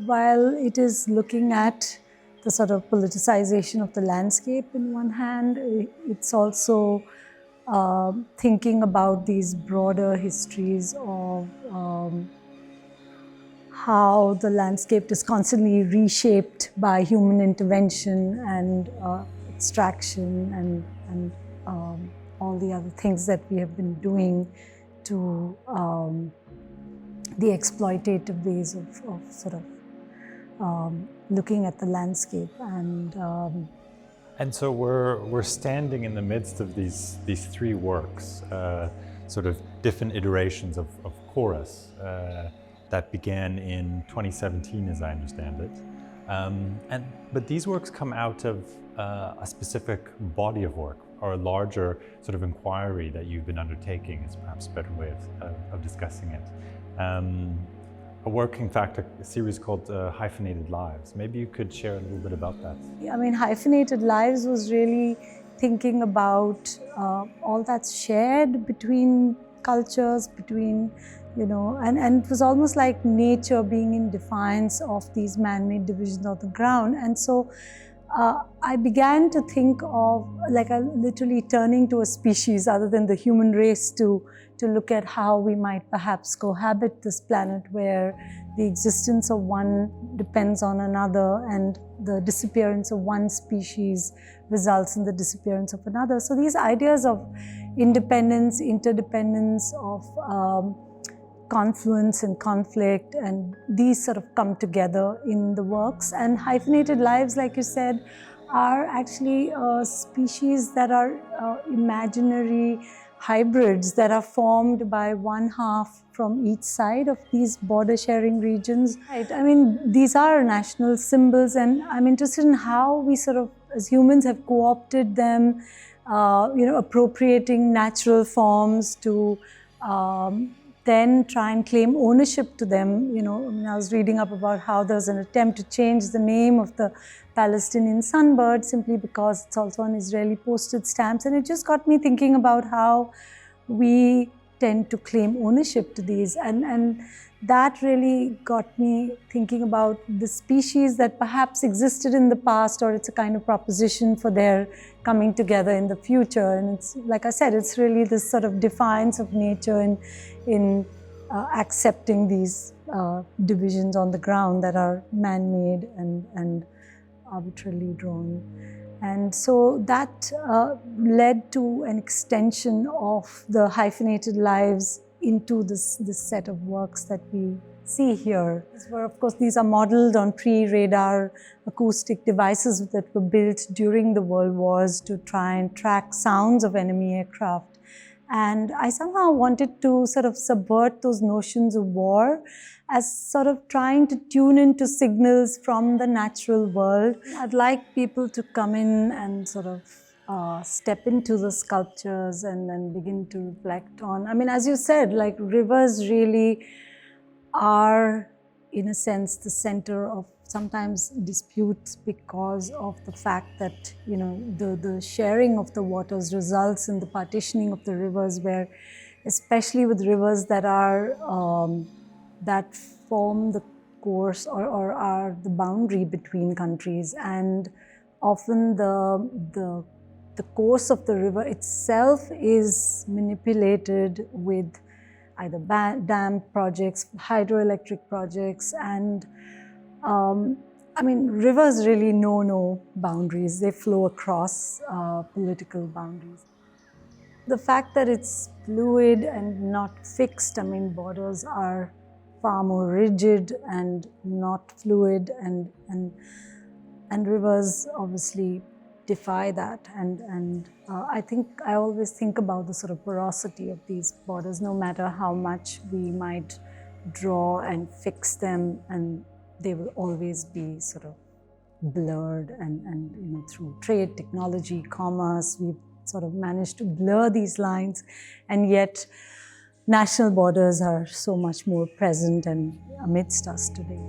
while it is looking at the sort of politicization of the landscape in one hand, it's also thinking about these broader histories of how the landscape is constantly reshaped by human intervention and extraction and all the other things that we have been doing to the exploitative ways of sort of looking at the landscape. And so we're standing in the midst of these three works, sort of different iterations of chorus that began in 2017, as I understand it. But these works come out of a specific body of work, or a larger sort of inquiry that you've been undertaking, is perhaps a better way of discussing it. A work, in fact, a series called Hyphenated Lives. Maybe you could share a little bit about that. I mean, Hyphenated Lives was really thinking about all that's shared between cultures, between, you know, and it was almost like nature being in defiance of these man-made divisions of the ground. And so I began to think of like literally turning to a species other than the human race to look at how we might perhaps cohabit this planet, where the existence of one depends on another and the disappearance of one species results in the disappearance of another. So these ideas of independence, interdependence, of confluence and conflict, and these sort of come together in the works. And Hyphenated Lives, like you said, are actually species that are imaginary hybrids that are formed by one half from each side of these border sharing regions. Right. I mean, these are national symbols, and I'm interested in how we sort of, as humans, have co-opted them, you know, appropriating natural forms to then try and claim ownership to them. You know, I mean, I was reading up about how there's an attempt to change the name of the Palestinian sunbird simply because it's also on Israeli postage stamps. And it just got me thinking about how we tend to claim ownership to these. And that really got me thinking about the species that perhaps existed in the past, or it's a kind of proposition for their coming together in the future. And it's, like I said, it's really this sort of defiance of nature in accepting these divisions on the ground that are man-made and arbitrarily drawn. And so that led to an extension of the Hyphenated Lives into this set of works that we see here. Of course, these are modeled on pre-radar acoustic devices that were built during the World Wars to try and track sounds of enemy aircraft. And I somehow wanted to sort of subvert those notions of war as sort of trying to tune into signals from the natural world. I'd like people to come in and sort of step into the sculptures and then begin to reflect on, I mean, as you said, like rivers really are, in a sense, the center of sometimes disputes because of the fact that, you know, the sharing of the waters results in the partitioning of the rivers, where, especially with rivers that are that form the course or are the boundary between countries, and often the course of the river itself is manipulated with either dam projects, hydroelectric projects, and I mean, rivers really know no boundaries. They flow across political boundaries. The fact that it's fluid and not fixed, I mean, borders are far more rigid and not fluid, and rivers obviously defy that. And I think I always think about the sort of porosity of these borders, no matter how much we might draw and fix them, and they will always be sort of blurred. And you know, through trade, technology, commerce, we've sort of managed to blur these lines, and yet national borders are so much more present and amidst us today.